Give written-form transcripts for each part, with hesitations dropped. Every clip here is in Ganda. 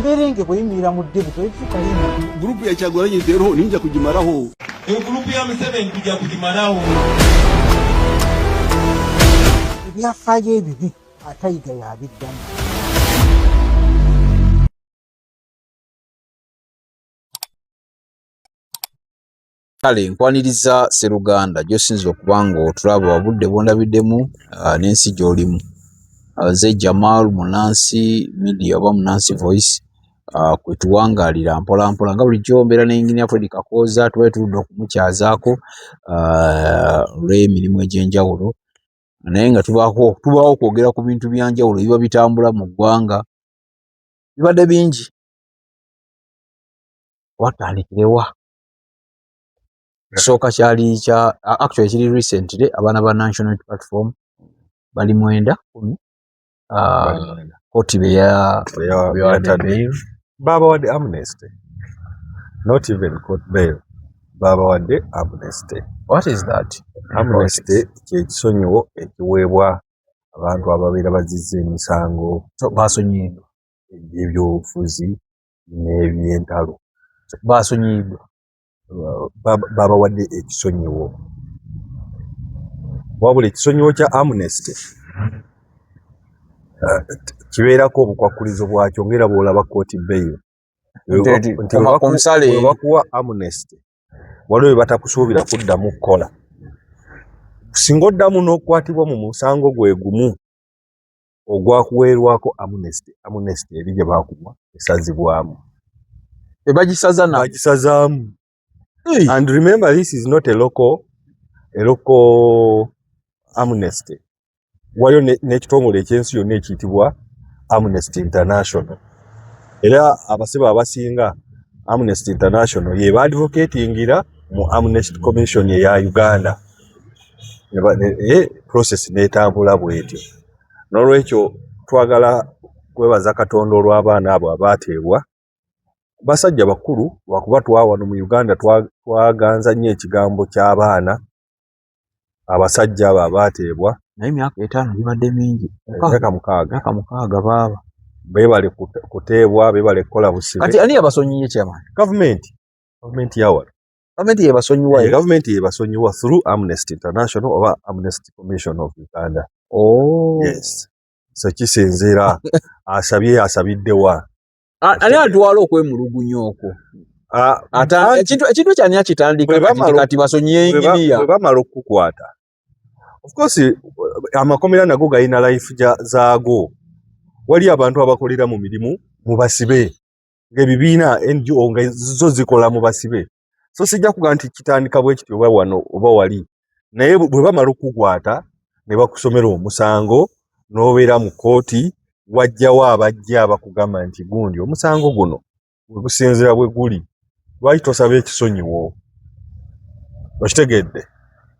Berenge bweyimira mu ddebu twefuka yino. Grupu ya Kyagulanyi Ndeero ninja kugimalaho. Grupu ya Museveni tujja kugimalaho. Ebyafaayo ebibi Atayiga yabiddamu. Kale nkwaniriza Sseruganda gy'osinza okuba ng'otulaba wabudde bw'ondabiddemu n'ensi gy'olimu. Ze Jamal Munansi Media oba Munansi Voice kwe tuwangaalira mpola mpola nga bulijjo mbeera ne Engineer Fred Kakooza tubaye tuludde okumukyazaako olw'emirimu egy'enjawulo naye nga tubaawo okwogera ku bintu byanjawulo ebiba bitambula mu ggwanga bibadde bingi. Watandikirewa kisooka kyali kya actually kiri recently abaana ba National Unity Platform bali 9-10 koti beya Baba wadde amnesty, not even court bail. Baba wadde amnesty. What is that? Amnesty kyekisonyiwo ekiweebwa abantu ababeera bazizza emisango Baasonyiyiddwa. egy'ebyobufuzi n'ebyentalo. Baasonyiyiddwa. Baba wadde ekisonyiwo. Wabula ekisonyiwo kya amnesty kibeerako obukwakkulizo bwakyo ng'era bw'olaba kooti bail. Omusale bakuwa amnesty waliwo bye batakusuubira kuddamu kukola. Singa oddamu n'okukwatibwa mu musango gwe gumu ogwakuweerwako amnesty eri gye baakuwa esazibwamu. Bagisazaamu. And remember, this is not a local amnesty. Waliyo n'ekitongole ekyensi yonna ekiyitibwa Amnesty International. Era abasibe abasinga Amnesty International ye baadvocatingira mu Amnesty Commission eya Uganda. Process n'etambula bw'etyo. N'olwekyo twagala kwebaza Katonda olw'abaana abo abaateebwa. Basajja bakulu lwakuba twawano mu Uganda twaganza nnyo ekigambo ky'abaana abasajja abo abaateebwa. naye emyaka 5 gibadde mingi. Emyaka 6 baaba. Beebale kuteebwa, beebale kukola busibe. Kati ani yabasonyiye kyama? Government yawala. Gavumenti yebasonyiwa. Government yebasonyiwa through Amnesty International oba Amnesty Commission of Uganda. Oh. Yes. So kisinziira asabiddewa. Ani atwala okwemulugunya okwo? Ekintu ekyani akitandika kati basonyiye Engineer. Bwe bamala okukukwata. Of course, amakomera nago galina life zaago. Wali abantu abakolera mu mirimu mubasibe. Ng'ebibiina NGO nga zo zikola mubasibe. So sijja kuga nti kitandika bwe kityo oba wano oba wali. Naye bwe bamala okukwata ne bakusomera omusango n'obeera mu kooti wajjawo abajja abakugamba nti gundi omusango guno bwe gusinzira bwe guli lwaki tosaba ekisonyiwo. Okitegedde?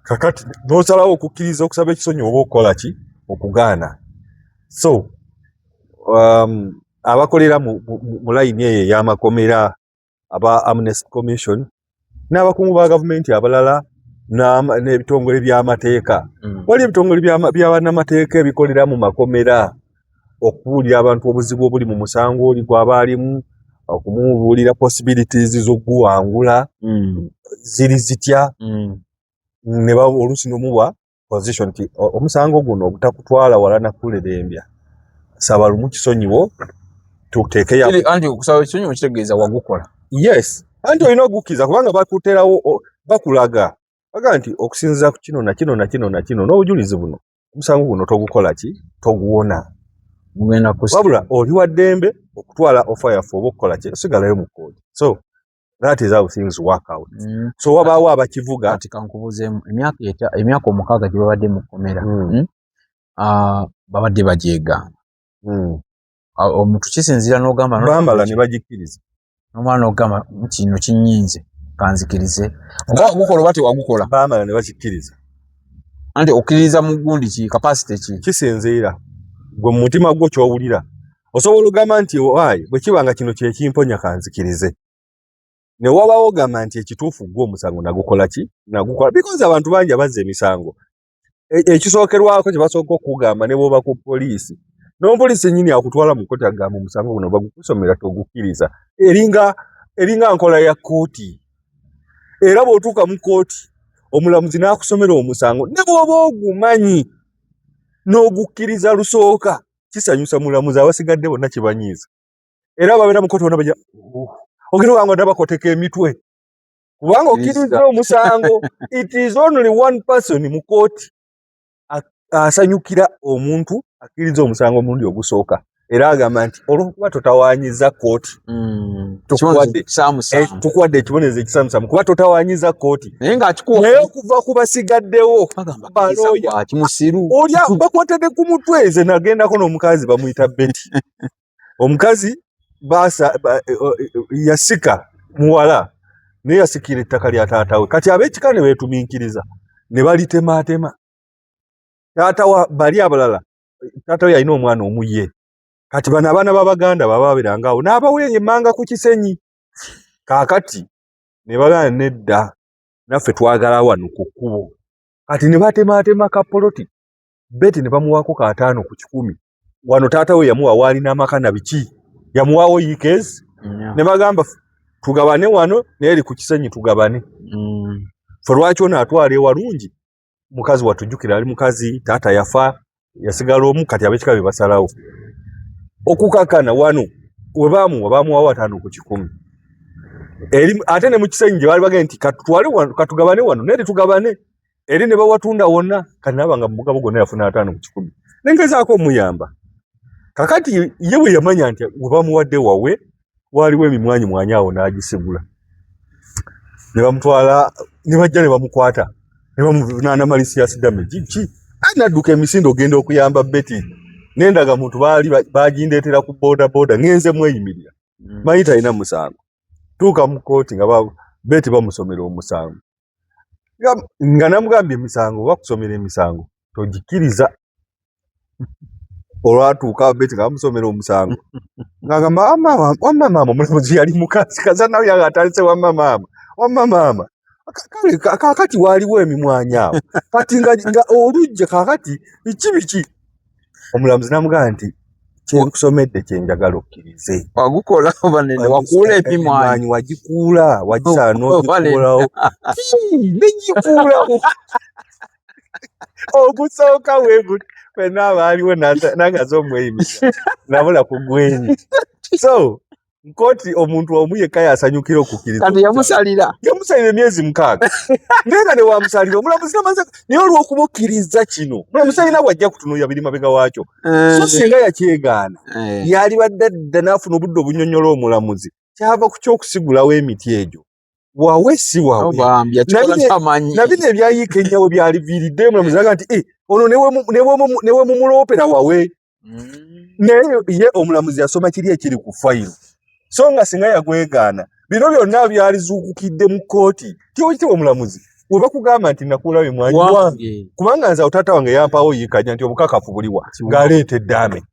Kakati n'osalawo okukkiriza okusaba ekisonyiwo oba okukola ki? Okugaana. So abakolera mu layini eyo ey'amakomera aba Amnesty Commission n'abakungu ba gavumenti abalala n'ebitongole by'amateeka. Wali ebitongole by'abannamateeka ebikolera mu makomera okubuulira abantu obuzibu obuli mu musango oli gw'aba alimu, okumubuulira possibilities z'okuwangula ziri zitya, ne oluusi n'omuwa position nti omusango guno obutakutwala wala nakulerembya. Saba lumu kisonyiwo tuteeke ya. Anti okusaba ekisonyiwo kitegeeza wagukola. Yes. Anti olina okukkiriza kubanga bakuterawo bakulaga. Baga nti okusinziza ku kino na kino na kino na kino n'obujulizi buno omusango guno togukola ki? Toguwona. Mugenda kusa. Wabula oli wa ddembe okutwala offer yaffe oba okukola ki? Osigalayo mu koodi. So that is how things work out. So wabaawo abakivuga. Kati kankubuzeemu emyaka 6 gye babadde mu kkomera. Babadde bajeegana. Omuntu kisinzira n'ogamba bambala ne bagikkiriza. N'omwana ogamba kino kinyinze kanzikirize. Oba gukola bati wagukola. Bambala ne bakikkiriza. Anti okkiriza mu gundi ki capacity ki? Kisinziira. Gwe mu mutima gwo ky'owulira. Osobola ogamba nti waayi bwe kibanga kino kye kimponya kanzikirize. Ne wabaawo ogamba nti ekituufu gwe omusango nagukola ki? Nagukola. Because abantu bangi abazza emisango. Ekisookerwako kye basooka okugamba ne bw'oba ku poliisi n'omupoliisi nyini akutwala mu kkooti agamba omusango guno bagukusomera togukkiriza eringa nkola ya kkooti era bw'otuuka mu kkooti omulamuzi n'akusomera omusango ne bw'oba ogumanyi n'ogukkiriza lusooka kisanyusa mulamuzi abasigadde bonna kibanyiiza era ababeera mu kkooti bonna bajja ogenda wanga nabakoteka emitwe kubanga okkiriza omusango it is only one person mu kkooti asanyukira omuntu akkiriza omusango omulundi ogusooka era agamba nti olwokuba totawaanyiza kkooti tukuwadde ekibonerezo ekisamusamu kuba totawaanyiza kkooti naye okuva ku basigaddewo balooya oli bakwatadde ku mutwe nze nagendako n'omukazi bamuyita Betty omukazi yasika muwala naye yasikira ettaka lya taata we kati ab'ekika ne beetumiikiriza ne balitemaatema taata wa bali abalala taata we yalina omwana omuye kati bano abaana b'Abaganda baba babeerangaawo n'abaweerya emmanga ku kisenyi kaakati ne bagana nedda naffe twagala wano ku kkubo kati ne batemaatema kapoloti Betty ne bamuwaako ka 5 ku 10 wano taata we yamuwa waalina amaka na biki yamuwaawo yikeezi ne bagamba tugabane wano naye eri ku kisenyi tugabane fe lwaki ono atwala ewalungi mukazi watujjukira ali mukazi taata yafa yasigala omu kati ab'ekika be basalawo okukakana wano webamuwa 5 ku 10 ate ne mu kisenyi gye baali bagenda nti katugabane wano naye tugabane eri ne bawatunda wonna kati nabanga mumugabo gonna yafuna 5 ku 10 nengezaako omuyamba kakati ye bwe yamanya nti webamuwadde wawe waliwo emimwanyi awo n'agisigula ne bamutwala ne bajja ne bamukwata ne bamuvunaana malicious damage ki anadduka emisinde ogenda okuyamba Betty nendaga muntu baali bagindeetera ku boda ngenze mweyimirira mayita ina musango tuuka mu kkooti nga Betty bamusomera omusango nga namugambye emisango bakusomera emisango togikkiriza olwatuuka Betty nga bamusomera omusango ng'agamba wamma maama omulamuzi yali mukazi kazana we atandise wamma maama kakati waaliwo emimwanyi awo kati nga olujja kakati biki omulamuzi namugamba nti kyenkusomedde kyenjagala okkirize wagukola banene wakuula emimwanyi wagikuula wagisaana ogikuulawo negikuulawo ogusooka weguti fenna abaaliwo nagaze omweyimirira nabula ku gwenyi so nkooti omuntu omu yekka yasanyukira okukkiriza kati yamusalira emyezi 6 ngenga ne wamusalira omulamuzi namaze naye olw'okuba okkiriza kino omulamuzi alina wajja kutunuulira biri mabega waakyo so singa yakyegaana yalibadde dda n'afuna obudde obunyonnyola omulamuzi kyava ku kyokusigulawo emiti egyo wawe si wawe nabino ebyayiika ennyawo byaliviiridde omulamuzi aga nti ono ne we mumuloopera wawe naye ye omulamuzi yasoma kiri ekiri ku fayiro so nga singa yagwegaana bino byonna byalizuukukidde mu kkooti tiwekitiwa omulamuzi we bakugamba nti nakuulawo emwanyi wange kubanga nze taata wange yampaawo yiikanya nti obukakafu buliwa ng'aleetedde ame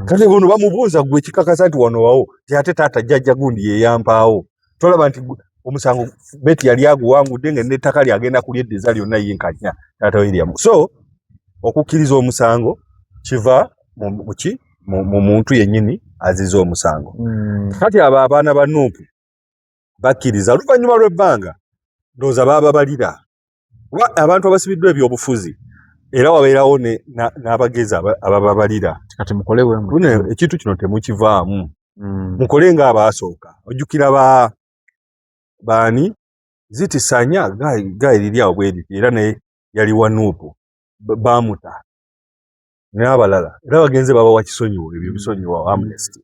kati bono bamubuuza gwe kikakasa nti wano wawo ti ate taata jjajja gundi ye yampaawo tolaba nti omusango Betty yali aguwangudde nga n'ettaka lyagenda kulyeddeza lyonna yinkanya taata William so okukkiriza omusango kiva mu muntu yennyini aziza omusango kati abo abaana ba Nuupu bakkiriza oluvannyuma lw'ebbanga ndowooza baababalira abantu abasibiddwa ebyobufuzi era wabeerawo n'abagezi abababalira kati mukolewe ekintu kino temukivaamu mukole ng'abaasooka ojjukira baani zitisanya gayi liri awo bweriti era naye yali wa Nuupu baamuta n'abalala era bagenze babawa kisonyiwo ebyo bisonyiwa amnesty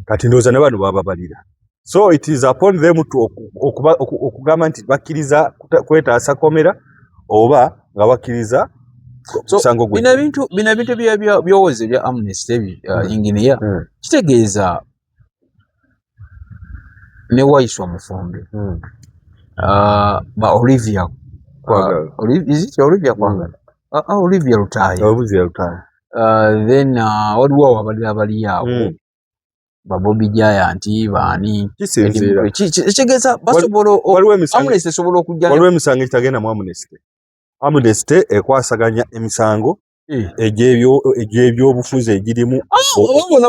kati ndowooza ne bano bababalira so it is upon them okugamba nti bakkiriza kwetaasa komera oba nga bakkiriza omusango gwe bino ebintu byowoza ebya amnesty inginiya kitegeeza ne Waiswa Mufumbe ba Olivia Olivia Lutaaya then waliwo abalira bali awo ba Bobby Giant baani kitegeeza basobola amnesty esobola okujja waliwo emisango ekitagenda mu amnesty ekwasaganya emisango egy'ebyobufuzi egirimu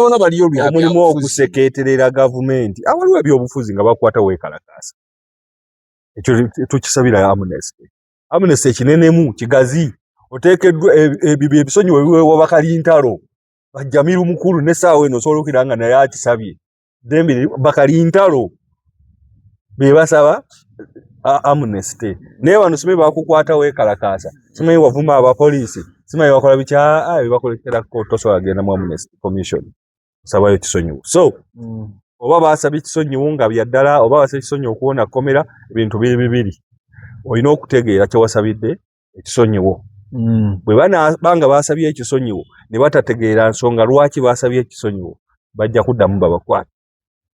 bona baliyo omulimu okuseketerera gavumenti awaliwo ebyobufuzi nga bakwata weekalakaasa. Ekyo tukisabira Amnesty ekinenemu kigazi oteekeddwa ebisonyiwo ebiweebwa Bakalintalo Bajjamiru mukulu n'essaawa eno osobola okukira nga naye akisabye Dembele Bakalintalo be basaba Amnesty. Naye wano simanyi bakukwata weekalakaasa, simanyi wavuma abapoliisi, simanyi bakola bikya bibakolekera tosobola genda mu Amnesty Commission sabayo ekisonyiwo. So oba baasabye ekisonyiwo nga byaddala oba basabye ekisonyiwo okuwona kkomera, ebintu bibiri. Olina okutegeera kye wasabidde ekisonyiwo. Bwe banga baasabye ekisonyiwo ne batategeera nsonga lwaki baasabye ekisonyiwo, bajja kuddamu babakwata.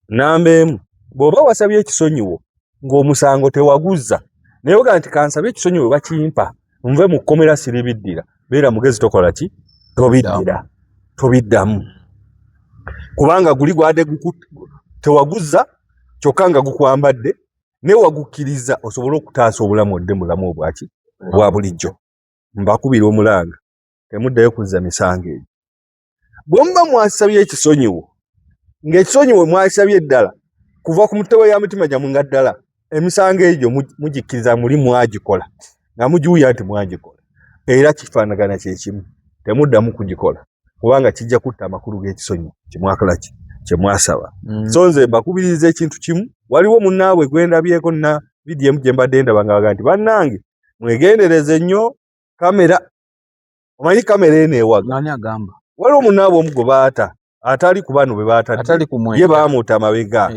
Namba emu, bw'oba wasabye ekisonyiwo ng'omusango tewaguzza naye ogaa nti kansabye ekisonyiwo bakimpa nve mu kkomera siribiddira, beera mugezi tokola ki? Tobiddamu. Kubanga guli gwadde tewaguzza kyokka nga gukwambadde ne wagukkiriza osobole okutaasa obulamu odde mulamu obwaki obwa bulijjo. Mbakubira omulanga temuddayo kuzza misango egyo. Bwe muba mwasabye ekisonyiwo ng'ekisonyiwo mwasabye ddala kuva ku mutwe ya mutima gyammwe nga ddala emisango egyo mugikkiriza muli mwagikola nga mugiwuya nti mwagikola era kifaanagana kye kimu, temuddamu kugikola kubanga kijja kutta amakulu g'ekisonyiwo kyemwakola kye mwasaba. So nze mbakubiriza ekintu kimu, waliwo munnaabwe gwendabyeko na vidiyo gye mbadde ndaba nga baga nti bannange mwegendereze nnyo kamera. Omanyi kamera eno ewaga. Nani agamba? Waliwo munnaabwe omu gwe baata atali ku bano be baatadde ye baamuuta amabega.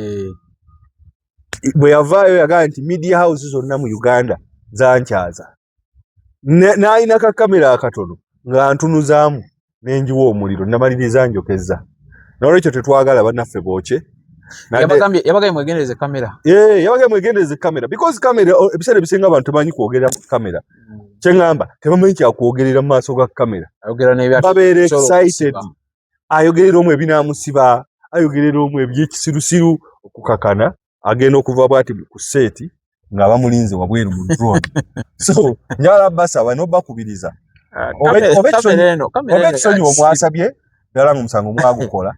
Bwe yavaayo yagaa nti media house zonna mu Uganda zankyaza. N'alina kakamera akatono nga ntunuzaamu n'enjiwa omuliro namaliriza njokeza. N'olwekyo tetwagala bannaffe bookye. Yabagambye mwegendereze kamera. Yabagambye mwegendereze kamera because kamera ebiseera ebisinga abantu temanyi kwogerera mu kamera. Kye ngamba tebamanyi kyakwogerera mu maaso ga kamera. Babeera excited. Ayogerera omu ebinaamusiba, ayogerera omu eby'ekisirusiru okukakana, agenda okuva bw'ati ku seeti nga bamulinze wabweru mu drone. So njala basaba n'obakubiriza. Oba ekisonyiwo mwasabye ddala ng'omusango mwagukola,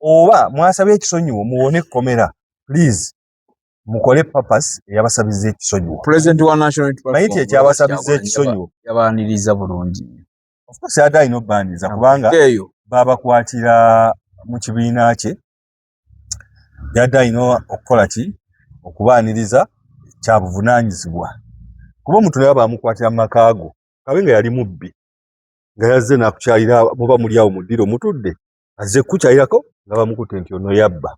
oba mwasabye ekisonyiwo muwone ekkomera, please mukole purpose eyabasabiza ekisonyiwo. President wa National Mayiti ekyabasabiza ekisonyiwo yabaaniriza bulungi. Of course yadde alina obbaaniriza kubanga babakwatira mu kibiina kye, yadde alina okukola ki? Okubaaniriza kya buvunaanyizibwa. Kuba omuntu naye baamukwatira mu makaago, kabe nga yali mubbi, nga yazze n'akukyalira muba muli awo mu ddiro mutudde, azze kukyalirako nga bamukutte nti ono yabba.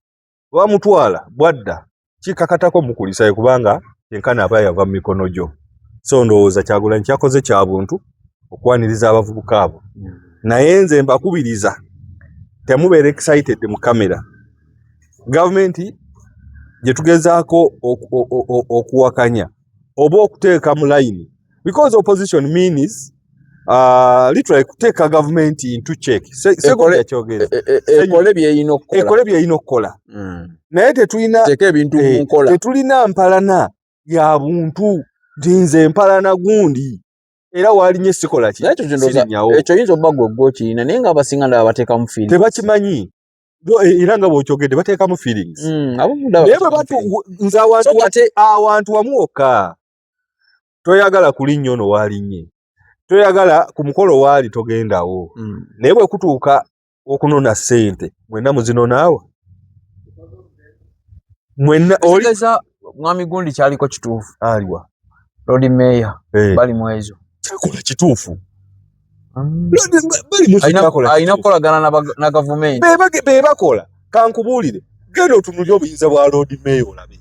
Bamutwala bwadda kikakatako mukulisayo kubanga enkana aba yava mu mikono gyo. So ndowooza Kyagulanyi kyakoze kya buntu okwaniriza abavubuka abo. Naye nze mbakubiriza temubeere excited mu kamera. Gavumenti gye tugezaako okuwakanya oba okuteeka mu line because opposition means literally kuteeka government into check. Ekole byeyina okukola. Naye tetulina mpalana ya buntu nti nze mpalana gundi era walinye sikola ki? Ekyo yinza obba gwe okirina naye nga abasinga ndaba bateeka mu feelings. Tebakimanyi. Era nga bw'okyogedde bateeka mu feelings. Naye bwe nze awantu wamu wokka toyagala kulinnya ono waalinnye. Toyagala ku mukolo waali togendawo. Naye bwe kutuuka okunona ssente mwenna muzinonaawa. Mwenna oligeza mwami gundi kyaliko kituufu. Aliwa. Lord Mayor bali mu ezo. Kyakola kituufu. Alina kukolagana na gavumenti. Be bakola. Kankubuulire. Genda otunulye obuyinza bwa Lord Mayor olabe.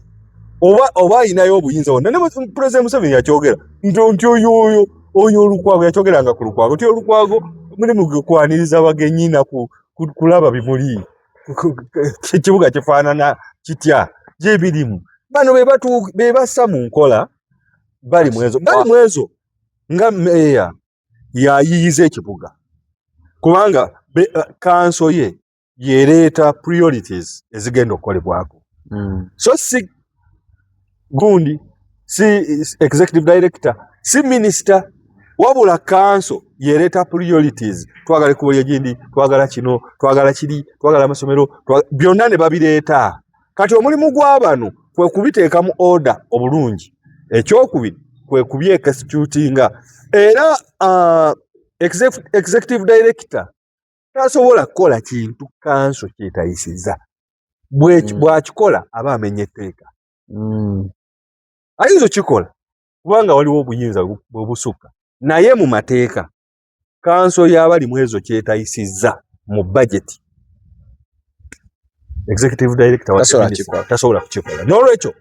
Oba ayinayo obuyinza wonna. Ne President Museveni yakyogera. Nti oyo olukwago yakyogeranga ku lukwago. Nti olukwago mulimu gukwaniriza abagenyi na kulaba bimuli. Ekibuga kifaanana kitya gy'ebirimu. Bano be bassa mu nkola bali mu ezo nga meya yayiyiza ekibuga kubanga kanso ye yereeta priorities ezigenda okukolebwako. So si gundi si executive director si minister wabula council yereta priorities twagala kubolya gindi twagala kino twagala kiri twagala amasomero byonna ne babireeta kati omulimu gw'abano kwe kubiteeka mu order obulungi ekyokubiri kwe kubyekestitutinga era executive director tasobola kukola kintu council kyetayisiza bw'akikola aba amenye etteeka ayinza okikola kubanga waliwo obuyinza bwebusukka naye mu mateeka council y'abali mu ezo kyetayisizza mu budget executive director tasobola kukikola n'olwekyo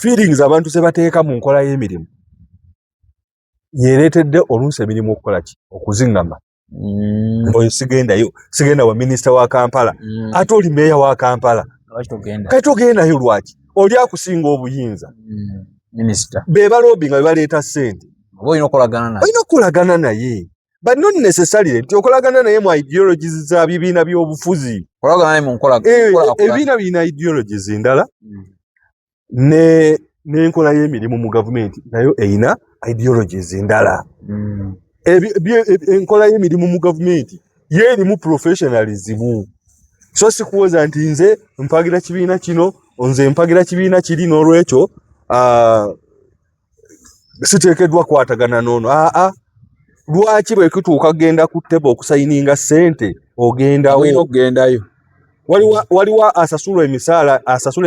feelings abantu ze bateeka mu nkola y'emirimu yereetedde oluusi emirimu okukola ki okuzingama oyo sigenda wa minisita wa Kampala ate oli meeya wa Kampala kati ogendayo lwaki oli akusinga obuyinza minisita be balobbi nga baleeta ssente olina okukolagana naye but not necessarily nti okolagana naye mu ideologies za bibiina by'obufuzi ebibiina birina ideologies ndala n'enkola y'emirimu mu gavumenti nayo eyina ideologies ndala enkola y'emirimu mu gavumenti yeerimu professionalism so sikuwoza nti nze mpagira kibiina kino nze mpagira kibiina kiri n'olwekyo siteekeddwa kwatagana n'ono lwaki bwe kutuuka genda ku ttebo okusayininga ssente ogendayo waliwo asasula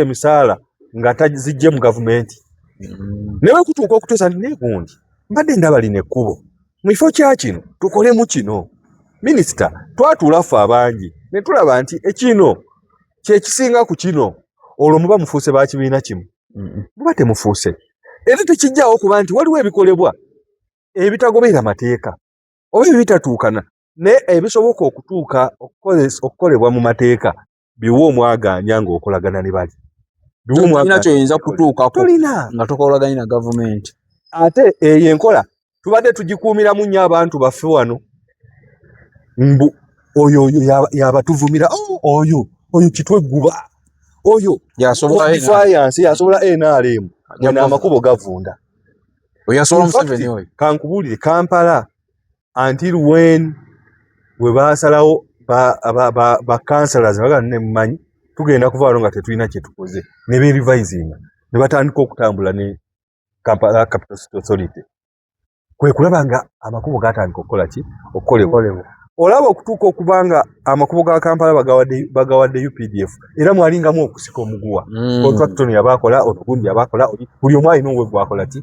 emisaala nga tazijje mu gavumenti naye kutuuka okuteesa nti negundi mbadde ndaba lino ekkubo mu kifo kya kino tukolemu kino minisita twatuula ffe abangi ne tulaba nti ekino kyekisinga ku kino olwo muba mufuuse ba kibiina kimu muba temufuuse era tekijjaawo kuba nti waliwo ebikolebwa ebitagoberera mateeka oba ebitatuukana naye ebisoboka okukolebwa mu mateeka biwe omwaganya ng'okolagana ne bali kyoyinza kutuukako nga tokolaganye na gavumenti ate eyo enkola tubadde tugikuumiramu nnyo abantu baffe wano mbu oyo yabatuvumira oyo kitwegguba oyo defiance yasobola NRM wena amakubo gavunda kankubuulire Kampala until when we basalawo ba councillors baga nemumanyi tugenda kuvaalo nga tetulina kyetukoze ne berevisinga ne batandika okutambula ne Kampala Capital City Authority kwe kulaba nga amakubo gatandika okukola ki okukolebwa olaba okutuuka okubanga amakubo ga Kampala bagawadde UPDF era mwalingamu okusika omuguwa contractor yabakola otugundi yabakola buli omu alina obwe gwakola ki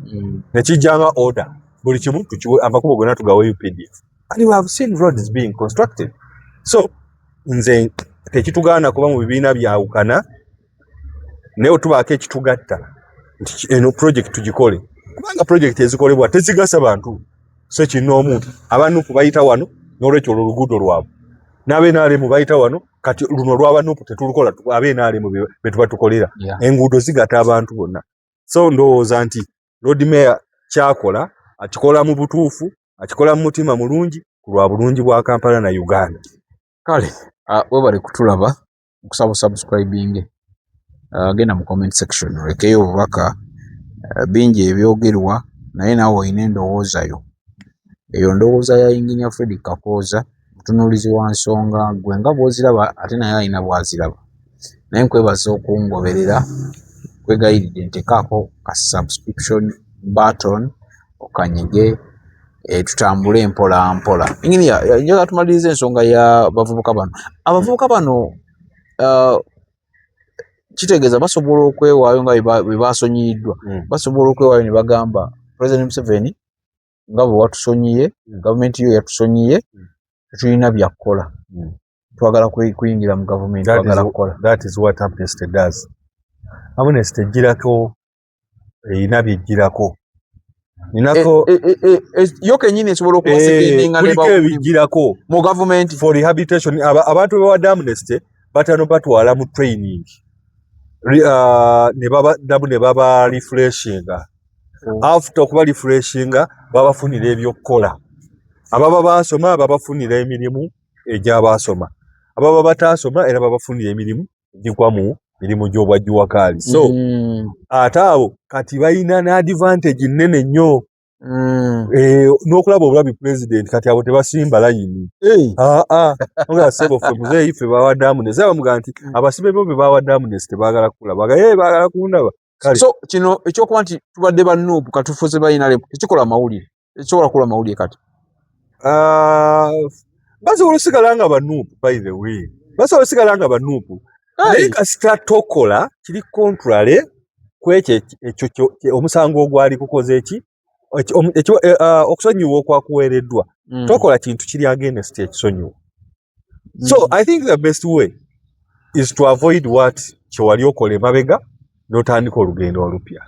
nekijjanga order buli kimu amakubo gonna tugawe UPDF and we have seen roads being constructed so nze tekitugaana kuba mu bibiina byawukana naye otubaako ekitugatta nti eno project tugikole kubanga project ezikolebwa tezigasa bantu so kinoomu abanupu bayita wano n'olwekyo olwo oluguudo lwabwe n'ab'NRM bayita wano kati luno lw'abanupu tetulukola ab'NRM be tuba tukolera enguudo zigata abantu bonna so ndowooza nti Lord Mayor kyakola akikola mu butuufu akikola mu mutima mulungi ku lwa bulungi bwa Kampala na Uganda kale webale kutulaba okusaba subscribing genda mu comment section olekeyo obubaka bingi ebyogerwa naye naawe olina endowoozayo eyo ndowooza ya Engineer Fred Kakooza mutunuulizi wa nsonga gwe nga bw'oziraba ate naye alina bw'aziraba naye nkwebaza okungoberera kwegayiridde nteekaako ka subscription button okanyige tutambule mpola mpola Engineer njaga tumaliriza ensonga ya bavubuka bano abavubuka bano kitegeeza basobola okwewaayo nga bwe basonyiyiddwa basobola okwewaayo ne bagamba President Museveni nga bwe watusonyiye gavumenti yo yatusonyiye tulina byakukola twagala kuyingira mu gavumenti twagala kukola that is what Amnesty does Amnesty ejjirako erina byejjirako ninako yo kenyini esobola okubasekeninga nebijjirako mu gavumenti for rehabilitation abantu bebawadde Amnesty batano batwala mu training ne baba refreshinga after okuba refreshinga babafunira ebyokukola ababa basoma babafunira emirimu egy'abasoma ababa bataasoma era babafunira emirimu egigwa mu mirimu gy'obwajjuwakaali so ate abo kati balina n'advantage nnene nnyo N'okulaba obulabi president kati abo tebasimba layini. Nga sebo ffe muzeeyi iffe bawadde amnesty. Bamugaa nti abasibe bo be bawadde amnesty tebaagala kulaba. Baagala kundaba. So kino ekyokuba nti tubadde bannuupu katufuze bayinale tekikola mawulire. Ekyokola kula mawulire kati. Basobola osigala nga bannuupu by the way. Basobola osigala nga bannuupu. Naye kasita tokola kiri contrary kwekyo omusango ogwali kukoze eki okusonyiwa okwakuweereddwa. Tokola kintu kiri against ekisonyiwa. So I think the best way is to avoid what kyewali okola emabega n'otandika olugendo olupya.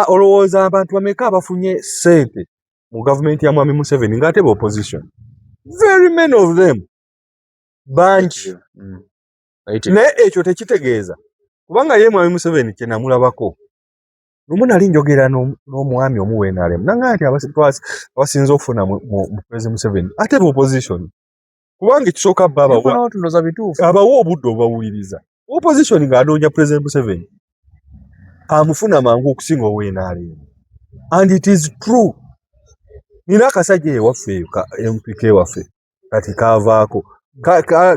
Olowooza abantu bameka abafunye ssente mu gavumenti ya Mwami Museveni ng'ate ba opposition? Very many of them. Bangi. Naye ekyo tekitegeeza. Kubanga ye Mwami Museveni kye namulabako. Lumu nali njogera n'omwami omu w'NRM. Nanga nti abasinze okufuna mu President Museveni. Ate ba opposition. Kubanga ekisooka abawa obudde obawuliriza. Opposition ng'anoonya President Museveni. Amufuna mangu okusinga ow'NRM. And it is true. Nina akasajja ewaffe MPK waffe kati kaavaako.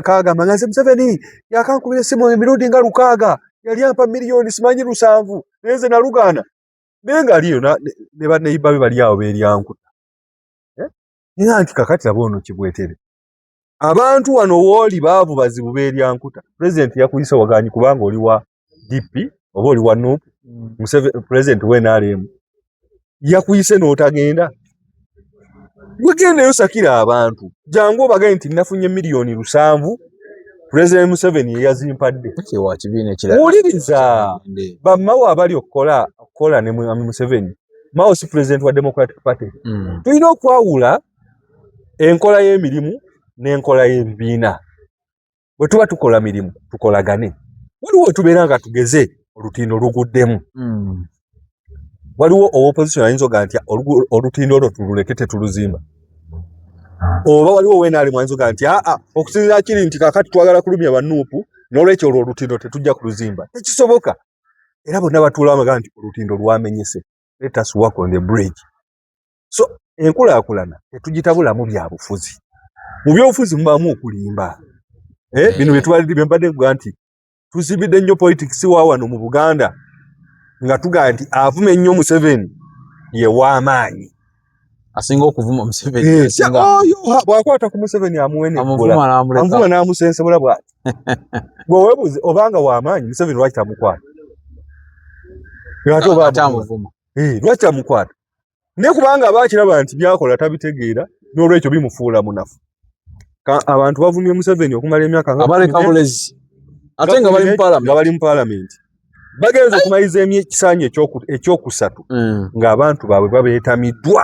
Kagamba nga Museveni yakankubira essimu emirundi nga 6 yali ampa miliyoni simanyi 7 neze nalugaana naye nga aliyo ne banneyiba be bali awo beeryankuta. Naye nti kakati laba ono kibwetere. Abantu wano wooli baavu bazibu beeryankuta. President yakuyisa waganyi kubanga oli wa DP oba oli wa NUP. President w'NRM yakuyise n'otagenda. Wegende yosakira abantu. Jangu obagaye nti nafunye miliyoni 7 President Museveni yazimpadde. Kiwa kibine kira. Uliriza. Bamawo abali okukola ne Mwami Museveni. Mao si president wa Democratic Party. Tulina okwawula enkola y'emirimu n'enkola y'ebibiina. Bwe tuba tukola mirimu tukolagane. Waliwo tubeera nga tugeze olutindo luguddemu. Waliwo opposition ayinza oganti olutindo olwo tululekete tuluzimba. Oba waliwo w'NRM ayinza oganti okusinziira kiri nti kakati twagala kulumya bannuupu n'olwekyo olwo olutindo tetujja kuluzimba. Tekisoboka. Era bonna batuula bamaga nti olutindo lwamenyese. Let us work on the bridge. So enkulaakulana tetugitabulamu bya bufuzi. Mu byobufuzi mubaamu okulimba. Bino bye mbadde nkuga nti tusibidde nnyo politics wa wano mu Buganda nga tugaa nti avuma ennyo Museveni ye w'amaanyi. Asinga okuvuma Museveni. Bw'akwata ku Museveni amuwene amuvuma n'amusensebula bw'ati. Gwe weebuuze obanga w'amaanyi Museveni lwaki tamukwata? Lwaki tamukwata? Naye kubanga abaakiraba nti byakola tabitegeera n'olwekyo bimufuula munafu. Abantu bavumye Museveni okumala emyaka abaleka bulezi. Ate nga bali mu parliament. Bagenze okumaliriza ekisaanyi ekyokusatu ng'abantu baabwe babeetamiddwa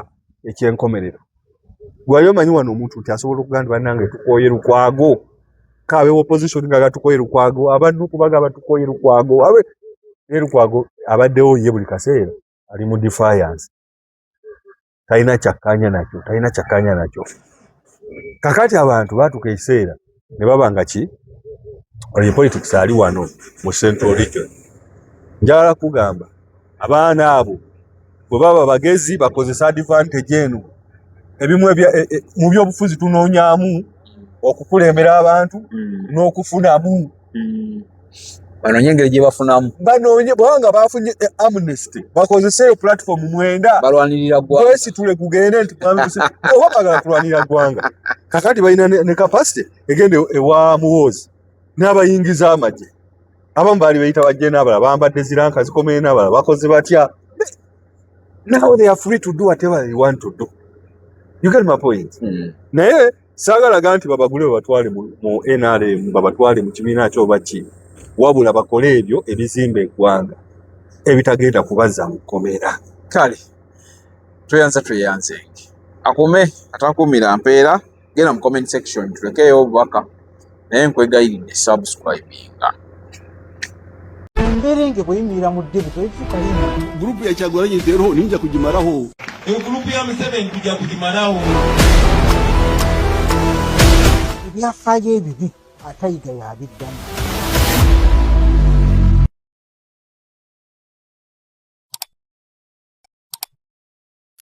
ekyenkomerero. Gwali omanyi wano omuntu nti asobola okugamba bannange tukooye Lukwago. Kaabe opposition nga tukooye Lukwago. Abannuupu bagamba tukooye Lukwago. Ne Lukwago abaddewo ye buli kaseera ali mu defiance. Talina kyakkanya nakyo. Kakati abantu baatuka ekiseera ne baba nga ki? Oli politics ali wano mu Central Region. Njala kugamba abaana abo bwe baba bagezi bakozesa advantage eno. Ebimu mu byobufuzi tunoonyaamu okukulembera abantu n'okufunamu. Banoonye engeri gye bafunamu. Banoonye bwanga bafunye amnesty. Bakozesa platform 9. Balwanirira ggwanga. Bwesi tule kugende nti oba bagala kulwanirira ggwanga. Kakati balina ne capacity egende ewa muwozi. N'abayingiza amagye. Abamu baali bayita bajje n'abalala bambadde ziranka zikomeye n'abalala bakoze batya. Now they are free to do whatever they want to do. You get my point? Naye saagalaga nti babagule babatwale mu NRM babatwale mu kibiina kyoba ki. Wabula bakole ebyo ebizimba eggwanga ebitagenda kubazza mu kkomera. Kale tweyanze akume atakumira mpeera genda mu comment section tulekeyo obubaka naye nkwegayiridde subscribinga. Emberenge bweyimirira mu ddebu toyifuka yina. Gurupu ya Kyagulanyi nteeroho ninja kugimalaho. Gurupu ya Museveni tujja kugimalaho. Ebyafaayo ebibi atayiga yabiddamu.